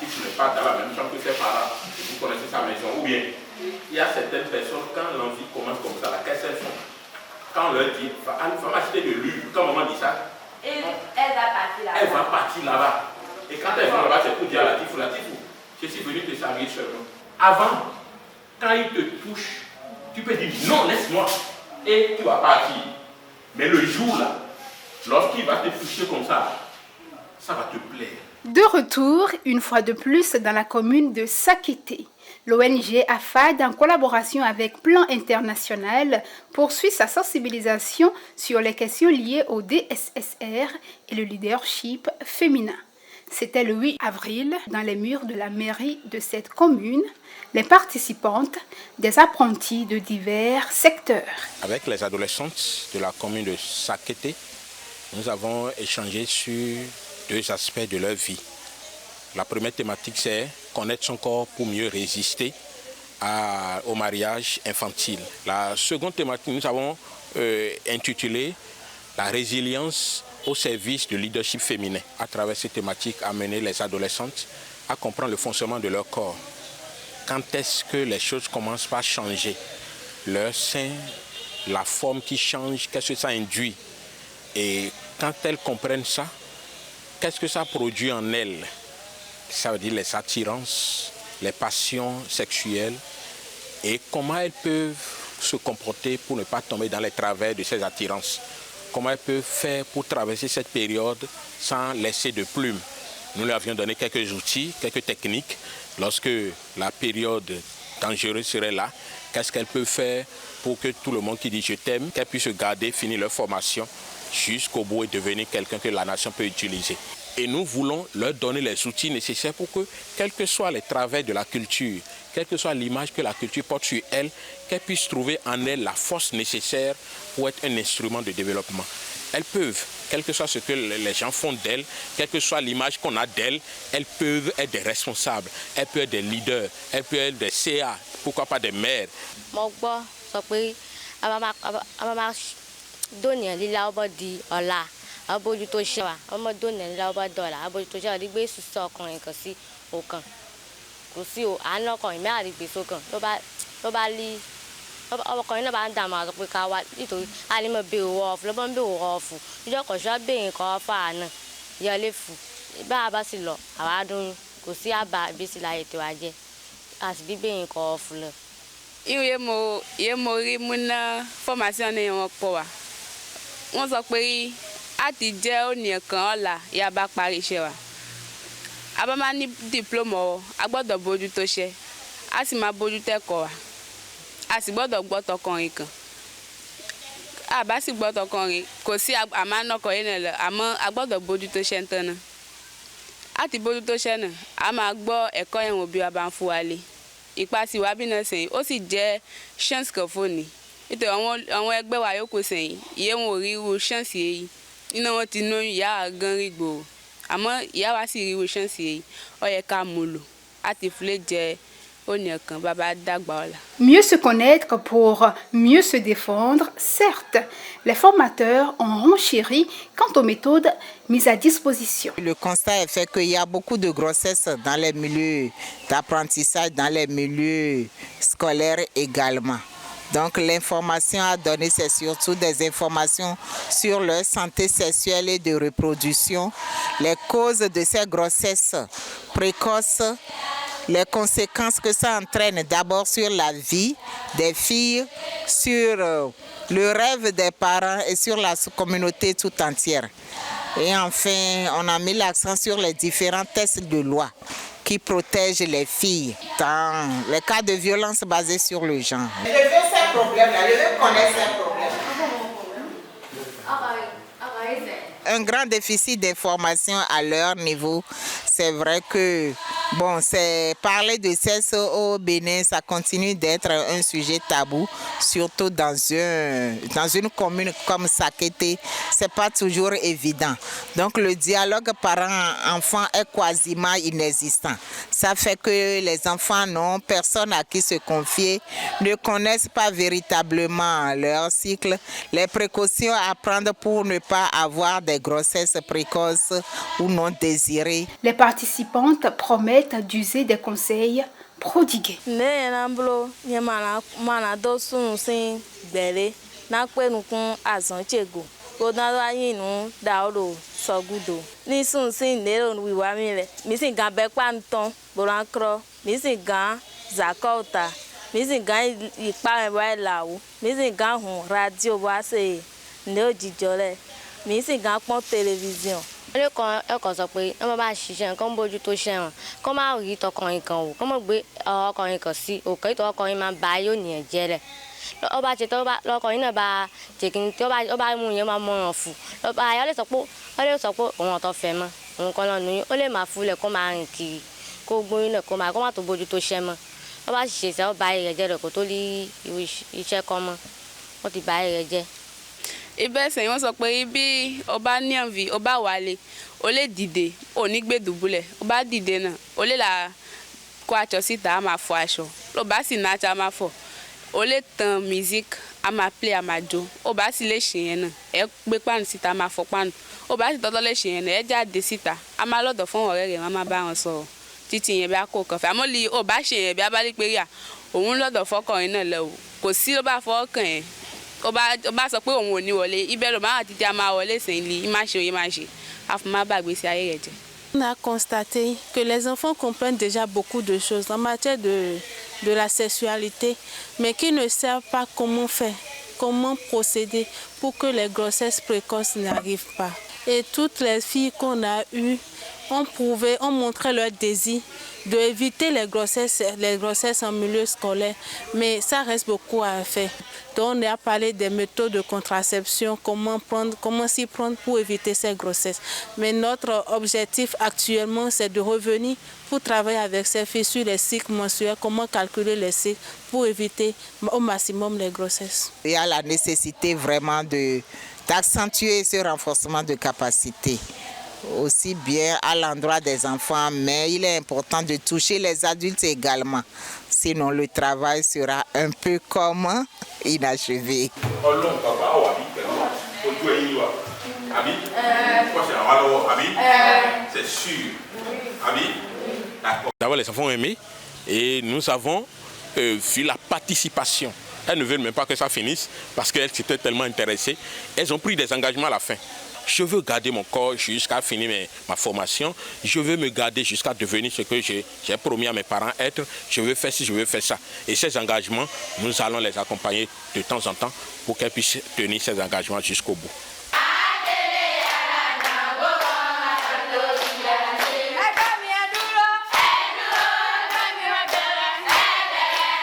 fils n'est pas dans la même chambre que ses parents, vous connaissez sa maison, ou bien il y a certaines personnes, quand l'envie commence comme ça, qu'est-ce qu'elles font? Quand on leur dit, va m'acheter de l'huile, quand maman dit ça, elle va partir là-bas. Elle va partir là-bas. Et quand elle va là-bas, c'est pour dire à la tifou, je suis venu te servir seulement. Avant, quand il te touche, tu peux dire non, laisse-moi, et tu vas partir. Mais le jour là, lorsqu'il va te toucher comme ça va te plaire. De retour, une fois de plus, dans la commune de Sakété. L'ONG AFAD, en collaboration avec Plan International, poursuit sa sensibilisation sur les questions liées au DSSR et le leadership féminin. C'était le 8 avril, dans les murs de la mairie de cette commune, les participantes, des apprentis de divers secteurs. Avec les adolescentes de la commune de Sakété, nous avons échangé sur 2 aspects de leur vie. La première thématique, c'est connaître son corps pour mieux résister au mariage infantile. La seconde thématique, nous avons intitulé la résilience au service du leadership féminin. À travers cette thématique, amener les adolescentes à comprendre le fonctionnement de leur corps. Quand est-ce que les choses commencent par changer? Leur sein, la forme qui change, qu'est-ce que ça induit? Et quand elles comprennent ça, qu'est-ce que ça produit en elles? Ça veut dire les attirances, les passions sexuelles et comment elles peuvent se comporter pour ne pas tomber dans les travers de ces attirances. Comment elles peuvent faire pour traverser cette période sans laisser de plumes. Nous leur avions donné quelques outils, quelques techniques. Lorsque la période dangereuse serait là, qu'est-ce qu'elles peuvent faire pour que tout le monde qui dit je t'aime, qu'elles puissent garder, finir leur formation jusqu'au bout et devenir quelqu'un que la nation peut utiliser. Et nous voulons leur donner les outils nécessaires pour que, quels que soient les travers de la culture, quelle que soit l'image que la culture porte sur elle, qu'elles puissent trouver en elle la force nécessaire pour être un instrument de développement. Elles peuvent, quel que soit ce que les gens font d'elles, quelle que soit l'image qu'on a d'elles, elles peuvent être des responsables, elles peuvent être des leaders, elles peuvent être des CA, pourquoi pas des maires. Abójútó ṣe wa ọmọdé ní lọ́wọ́ dọ́là abójútó ṣe àdígbé sísọ ọkùnrin kan sí ọkàn kò sí o àánú ọkùnrin mẹ́rin àdígbé sókàn ló bá lé ọkùnrin náà bá ń dààmú àtọ́ pé ká wá nítorí àlímọ̀ bèrè wọ ọ̀fù lọ́bọ̀ ń bèrè wọ ọ̀fù ìjọ kọ̀ṣọ́ bèrè nǹkan ọ̀fà náà yọlé fù bá a bá sì lọ àwa dún kò sí àbá ìbísí láyé tó wá jẹ àti bí bèrè nǹkan ọ̀fù lọ. Ìwé mo rí mú ná fọ́másíọ̀n ní wọn pọ̀ wá wọ́n sọ pé a ti jẹ́ ònìyàn kan ọ̀la ìyá bá parí iṣẹ́ wa a bá máa ní dípúlọ́mù ọwọ́ a gbọ́dọ̀ bójú tó ṣe a sì máa bójú tẹ́kọ̀ọ́ wa a sì gbọ́dọ̀ gbọ́ tọkùnrin kan a bá sì gbọ́ tọkùnrin kò sí àmánọ́kọ̀ yìí náà lọ àmọ́ a gbọ́dọ̀ bójú tó ṣe ń tán náà a ti bójú tó ṣe náà a máa gbọ́ ẹ̀kọ́ ẹ̀wọ̀n bí wa bá ń fún wa lé ipa sì wá bí náà sẹ́yìn ó sì jẹ́ chance kan fóònù nítorí àwọn ẹgbẹ́ wa yòókù sẹ́yìn ìyẹn wọn ò rí irú chance yìí iná wọn ti lóyún ìyá gan rí gbòòrò àmọ́ ìyá wa sì rí irú chance yìí ó yẹ ká mú lò àti fúlẹ̀ jẹ́ ònìyàn kan bàbá dàgbà ọ̀la. Mieux se connaître pour mieux se défendre, certes, les formateurs ont renchéri quant aux méthodes mises à disposition. Le constat est fait qu'il y a beaucoup de grossesses dans les milieux d'apprentissage, dans les milieux scolaires également. Donc l'information à donner, c'est surtout des informations sur leur santé sexuelle et de reproduction, les causes de ces grossesses précoces, les conséquences que ça entraîne d'abord sur la vie des filles, sur le rêve des parents et sur la communauté tout entière. Et enfin, on a mis l'accent sur les différents textes de loi qui protègent les filles dans les cas de violence basée sur le genre. Je veux ces problèmes-là, je veux connaître ces problèmes. Un grand déficit d'information à leur niveau. C'est vrai que c'est parler de sexe au Bénin, ça continue d'être un sujet tabou, surtout dans une commune comme Sakété, c'est pas toujours évident. Donc le dialogue parent-enfant est quasiment inexistant. Ça fait que les enfants n'ont personne à qui se confier, ne connaissent pas véritablement leur cycle, les précautions à prendre pour ne pas avoir des grossesses précoces ou non désirées. Les participantes promettent complète d'user des conseils prodigués. télévision. Ele kàn sọ pé ọmọ bá ṣiṣẹ́ nǹkan bójú tó ṣe wọn kó má rí tọkùnrin kan wò kó má gbé ọkùnrin kan sí òkè tó ọkùnrin máa ba yóò nìyẹn jẹ́ rẹ̀ ọba ṣe tó lọkùnrin náà bá jẹ̀kìn tí ó bá mú yẹn máa mọ̀ràn fún ọba ayé ó lè sọ pé òun ọ̀tọ̀ fẹ́ mọ́ òun kan náà nìyẹn ó lè máa fúlẹ̀ kó máa rìn kiri kó gbóyún náà kó má tó bójú tó ṣẹ́ mọ́ ọba ṣiṣẹ́ sẹ́ ọba ayé rẹ̀ jẹ́ rẹ̀ kó tó rí iṣẹ́ kọ́ mọ́ ó ti ba ayé rẹ̀ jẹ́. Ibẹ̀ sẹ́yìn wọ́n sọ pé bí ọba ní envy ọba wálé ó lè dìde ó ní gbé dùbúlẹ̀ ọba dìde náà ó lè là kó aṣọ síta á máa fọ aṣọ ọba sì náà aṣọ á máa fọ ó lè tan music á máa play á máa jó ọba sì lè ṣe yẹn náà ẹ gbé páànù síta á máa fọ páànù ọba sì tọ́tọ́ lè ṣe yẹn náà ẹ jáde síta á máa lọ́dọ̀ fún ọ̀rẹ́ rẹ̀ má má bá wọn sọ̀rọ̀ títí yẹn bí a kó kànfẹ́ àmọ́ lè ọba ṣe yẹn bí a bá lè pé yà òun lọ́dọ̀ fọkànrin náà lọ kò sí ló bá fọwọ́ kàn yẹn ọba sọ pé òun ò ní wọlé ibẹ̀ ló máa ti jẹ́ a máa wọlé sẹ́yìn lè má ṣe òye má ṣe àfọmá bàgbé sí ayé rẹ̀ jẹ́. On a constaté que les enfants comprennent déjà beaucoup de choses en matière de la sexualité, mais qui ne savent pas comment faire, comment procéder pour que les grossesses précoces n'arrivent pas. Et toutes les filles qu'on a eues ont montré leur désir d'éviter les grossesses en milieu scolaire, mais ça reste beaucoup à faire. Donc on a parlé des méthodes de contraception, comment s'y prendre pour éviter ces grossesses. Mais notre objectif actuellement, c'est de revenir pour travailler avec ces filles sur les cycles menstruels, comment calculer les cycles pour éviter au maximum les grossesses. Il y a la nécessité vraiment d'accentuer ce renforcement de capacité, aussi bien à l'endroit des enfants, mais il est important de toucher les adultes également. Sinon, le travail sera un peu comme inachevé. C'est sûr. D'abord, les enfants ont aimé et nous avons vu la participation. Elles ne veulent même pas que ça finisse parce qu'elles s'étaient tellement intéressées. Elles ont pris des engagements à la fin. Je veux garder mon corps jusqu'à finir ma formation. Je veux me garder jusqu'à devenir ce que j'ai promis à mes parents être. Je veux faire ci, je veux faire ça. Et ces engagements, nous allons les accompagner de temps en temps pour qu'elles puissent tenir ces engagements jusqu'au bout.